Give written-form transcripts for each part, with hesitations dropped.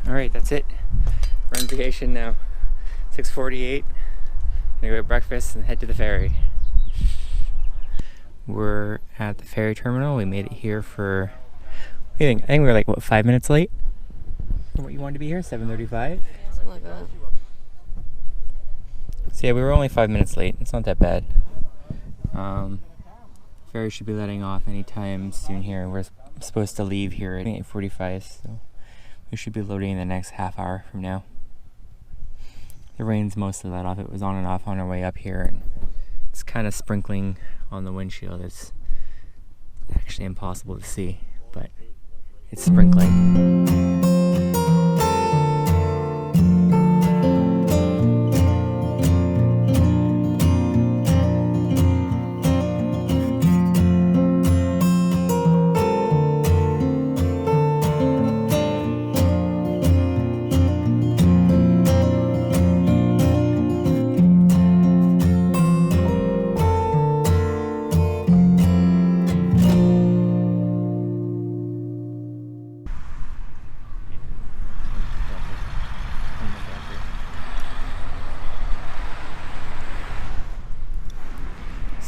Alright, that's it. We're on vacation now. 6:48. Gonna go get breakfast and head to the ferry. We're at the ferry terminal. We made it here for... What do you think? I think we were like, 5 minutes late? From what you wanted to be here? 7:35? Something like that. So yeah, we were only 5 minutes late. It's not that bad. Ferry should be letting off anytime soon here. We're supposed to leave here at 8:45, so we should be loading in the next half hour from now. The rain's mostly let off. It was on and off on our way up here, and it's kind of sprinkling on the windshield. It's actually impossible to see, but it's sprinkling.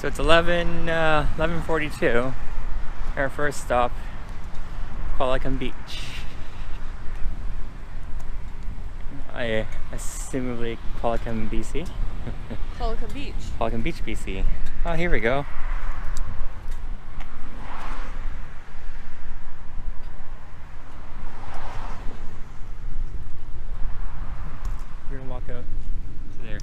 So it's 11:42. Our first stop, Qualicum Beach. I assumably Qualicum, BC. Qualicum Beach. Qualicum Beach, BC. Oh, here we go. We're gonna walk out to there.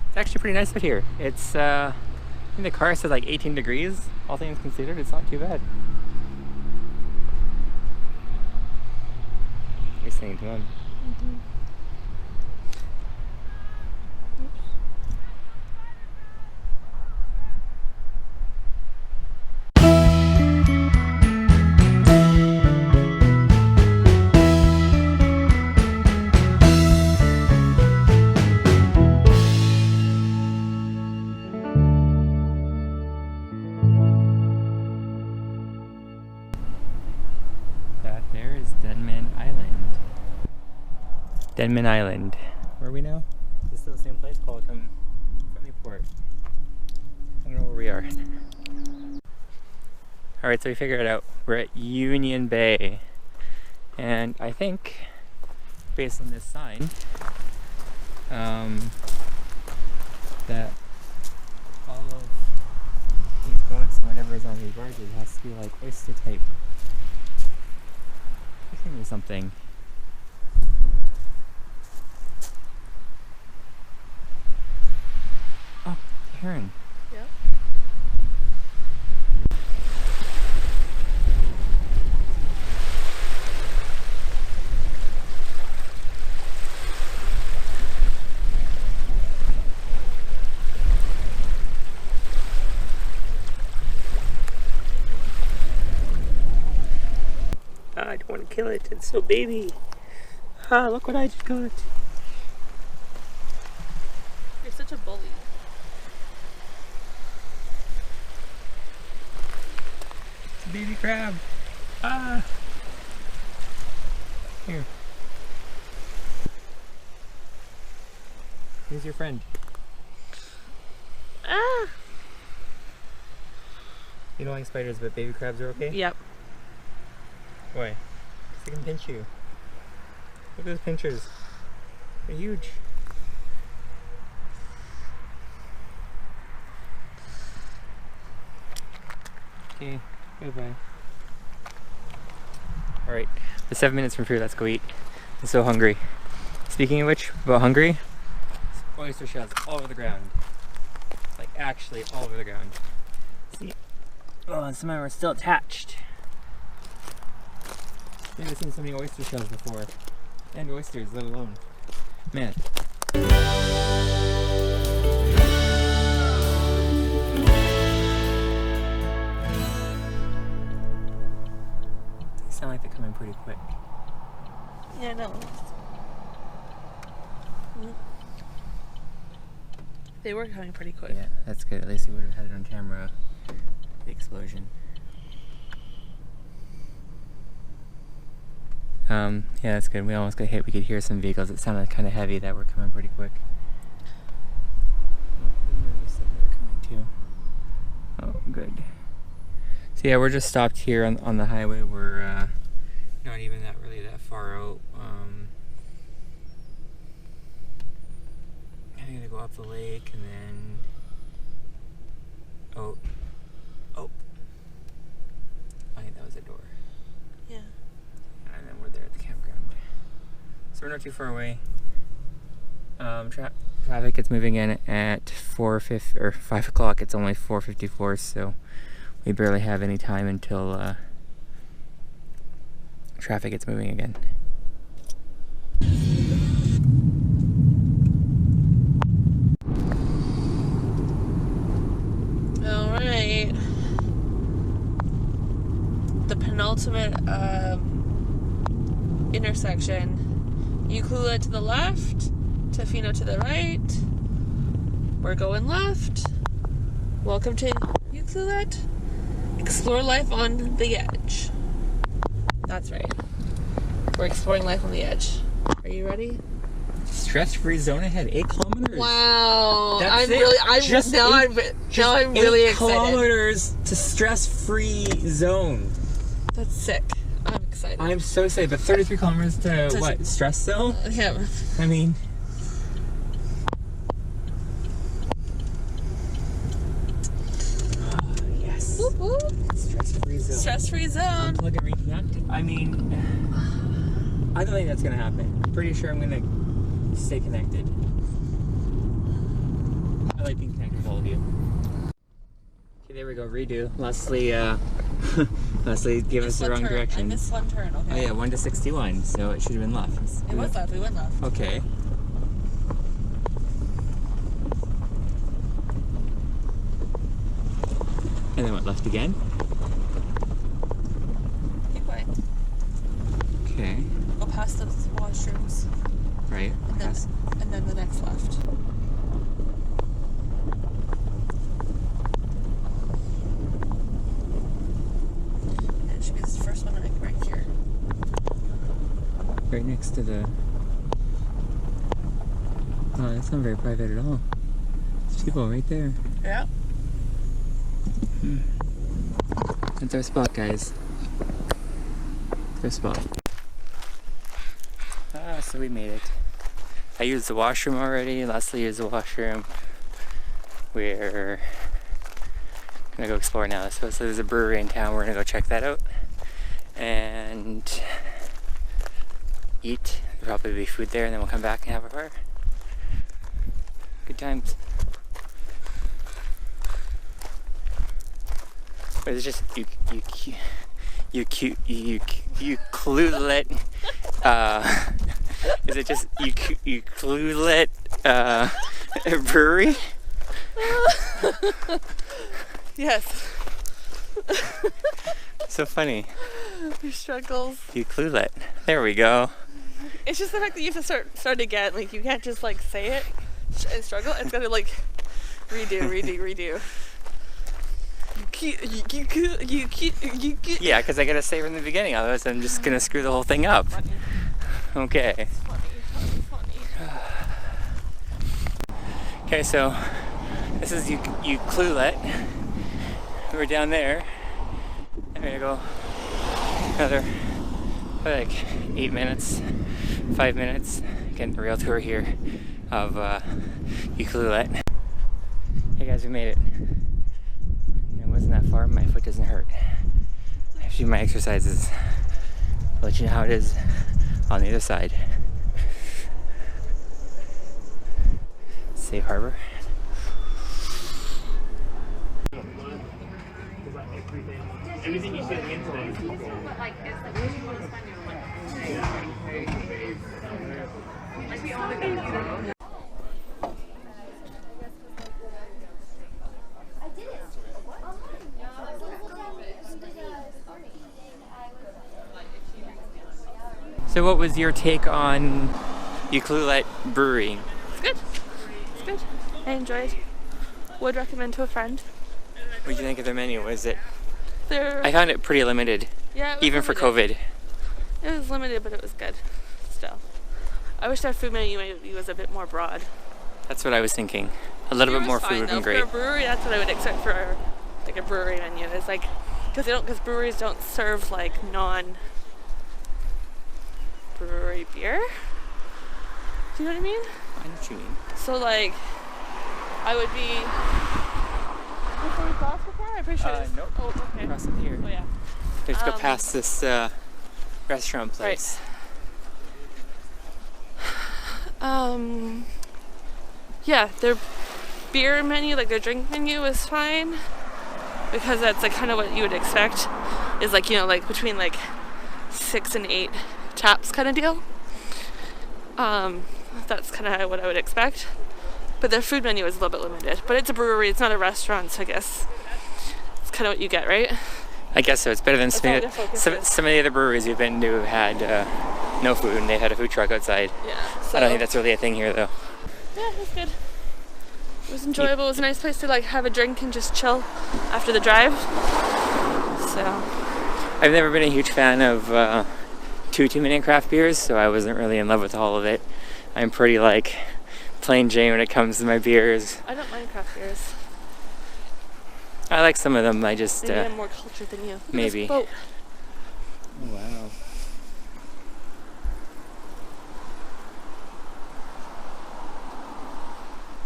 It's actually pretty nice out here. It's, I think the car says like 18 degrees. All things considered, it's not too bad. You're saying to him. That there is Denman Island. Denman Island. Where are we now? Is this still the same place? Qualicum Friendly Port. I don't know where we are. Alright, so we figured it out. We're at Union Bay. And I think, based on this sign, that all of these boats and whatever is on these barges has to be like oyster type. Fishing or something. Oh, heron. Yep. I don't want to kill it. It's so baby. Ah, look what I just got. You're such a bully. It's a baby crab. Ah. Here. Here's your friend. Ah! You don't like spiders, but baby crabs are okay? Yep. Why? Because they can pinch you. Look at those pinchers. They're huge. Okay, goodbye. Alright, we're 7 minutes from here, let's go eat. I'm so hungry. Speaking of which, about hungry, oyster shells all over the ground. Like actually all over the ground. See? Oh, and some of them are still attached. I've never seen so many oyster shells before. And oysters, let alone. Man. They sound like they're coming pretty quick. Yeah, no. They were coming pretty quick. Yeah, that's good. At least we would have had it on camera. The explosion. Yeah, that's good. We almost got hit. We could hear some vehicles. It sounded kind of heavy that were coming pretty quick. Oh, good. So yeah, we're just stopped here on the highway. We're not even really that far out. I'm gonna go up the lake and then oh, I think that was a door. Yeah. And then we're there at the campground. So we're not too far away. Traffic gets moving in at 5 o'clock. It's only 4:54, so we barely have any time until traffic gets moving again. All right. The penultimate intersection. Ucluelet to the left, Tofino to the right. We're going left. Welcome to Ucluelet. Explore life on the edge. That's right. We're exploring life on the edge. Are you ready? Stress-free zone ahead, 8 kilometers. Wow. That's I'm it. really Just I'm really 8 excited. kilometers to stress-free zone. That's sick. I'm excited. I'm so excited, but 33 kilometers to what? Stress zone? Yeah. I mean, yes. Whoop, whoop. Stress-free zone. Stress-free zone. Unplug and reconnect. I mean, I don't think that's gonna happen. I'm pretty sure I'm gonna stay connected. I like being connected with all of you. Okay, there we go. Redo. Leslie, Leslie gave us the wrong I direction. missed one turn. Okay. Oh yeah, 1 to 61. So it should have been left. It was left. We went left. Okay. And then what, left again? Keep going. Okay. Go past the washrooms. Right. And then the next left. And it should be this first one right here. Right next to the... Oh, that's not very private at all. There's people right there. Yeah. That's our spot, guys. That's our spot. Ah, so we made it. I used the washroom already. Leslie used the washroom. We're gonna go explore now. So there's a brewery in town. We're gonna go check that out and eat. There'll probably be food there, and then we'll come back and have a fire. Good times. Or is it just Ucluelet? Is it just Ucluelet Brewery? Yes. So funny. Your struggles. Ucluelet. There we go. It's just the fact that you have to start again. Like, you can't just like say it and struggle. It's gotta like redo. Yeah, because I gotta say from the beginning, otherwise I'm just gonna screw the whole thing up. Okay. Okay, so this is Ucluelet. We're down there. I'm gonna go another like 8 minutes, 5 minutes, getting a real tour here of Ucluelet. Hey guys, we made it. It wasn't that far. My foot doesn't hurt. I have to do my exercises. I'll let you know how it is on the other side. Safe harbor. Everything you see on the internet. So what was your take on Ucluelet Brewery? It's good. It's good. I enjoyed. Would recommend to a friend. What did you think of their menu? Was it? They're, I found it pretty limited, yeah, it was even for limited. COVID. It was limited, but it was good. Still, I wish their food menu maybe was a bit more broad. That's what I was thinking. A little bit more food would be great. For a brewery, that's what I would expect for like a brewery menu. It's like because breweries don't serve like non-brewery beer. Do you know what I mean? I know what you mean. So like, I would be. Before we cross the car, I'm pretty sure. Nope. Oh, okay. Cross it here. Oh yeah. Let's go past this restaurant place. Right. Yeah, their beer menu, like their drink menu, was fine because that's like kind of what you would expect. Is like, you know, like between like 6 and 8 taps kind of deal. That's kind of what I would expect. But their food menu is a little bit limited. But it's a brewery, it's not a restaurant, so I guess it's kind of what you get, right? I guess so. It's better than some of the other breweries we've been to have had no food, and they had a food truck outside. Yeah. So, I don't think that's really a thing here, though. Yeah, it was good. It was enjoyable. It was a nice place to like have a drink and just chill after the drive. So. I've never been a huge fan of too many craft beers, so I wasn't really in love with all of it. I'm pretty like plain Jane when it comes to my beers. I don't mind craft beers. I like some of them. I just maybe I'm more cultured than you. Look maybe. At this boat. Oh, wow.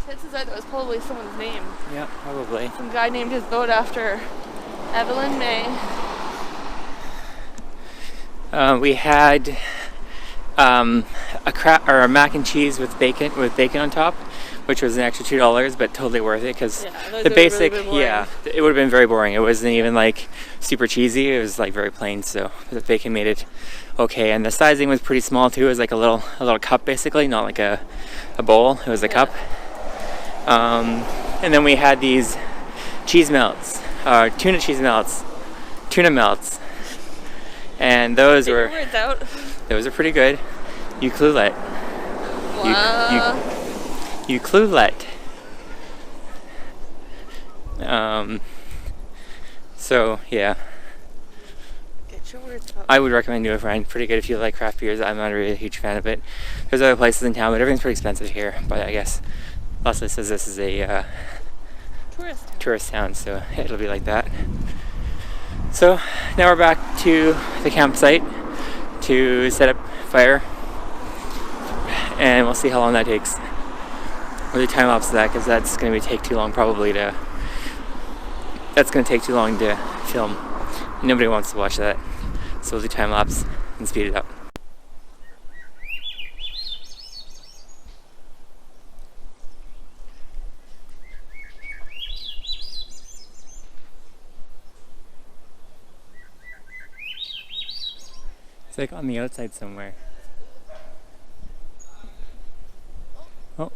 Chances are that was probably someone's name. Yeah, probably. Some guy named his boat after Evelyn May. We had a mac and cheese with bacon on top, which was an extra $2, but totally worth it because the basic, it would have been very boring. It wasn't even like super cheesy. It was like very plain. So the bacon made it okay, and the sizing was pretty small too. It was like a little cup basically, not like a bowl. It was a cup. And then we had these cheese melts, tuna melts, and those were pretty good. Ucluelet. Wow. Ucluelet. So yeah. Get your words out. I would recommend to a friend. Pretty good if you like craft beers. I'm not really a huge fan of it. There's other places in town, but everything's pretty expensive here. But I guess Leslie says this is a tourist town, so it'll be like that. So now we're back to the campsite to set up fire, and we'll see how long that takes. We'll do time lapse of that because that's going to take too long to film. Nobody wants to watch that, so we'll do time lapse and speed it up. It's like on the outside somewhere. Oh.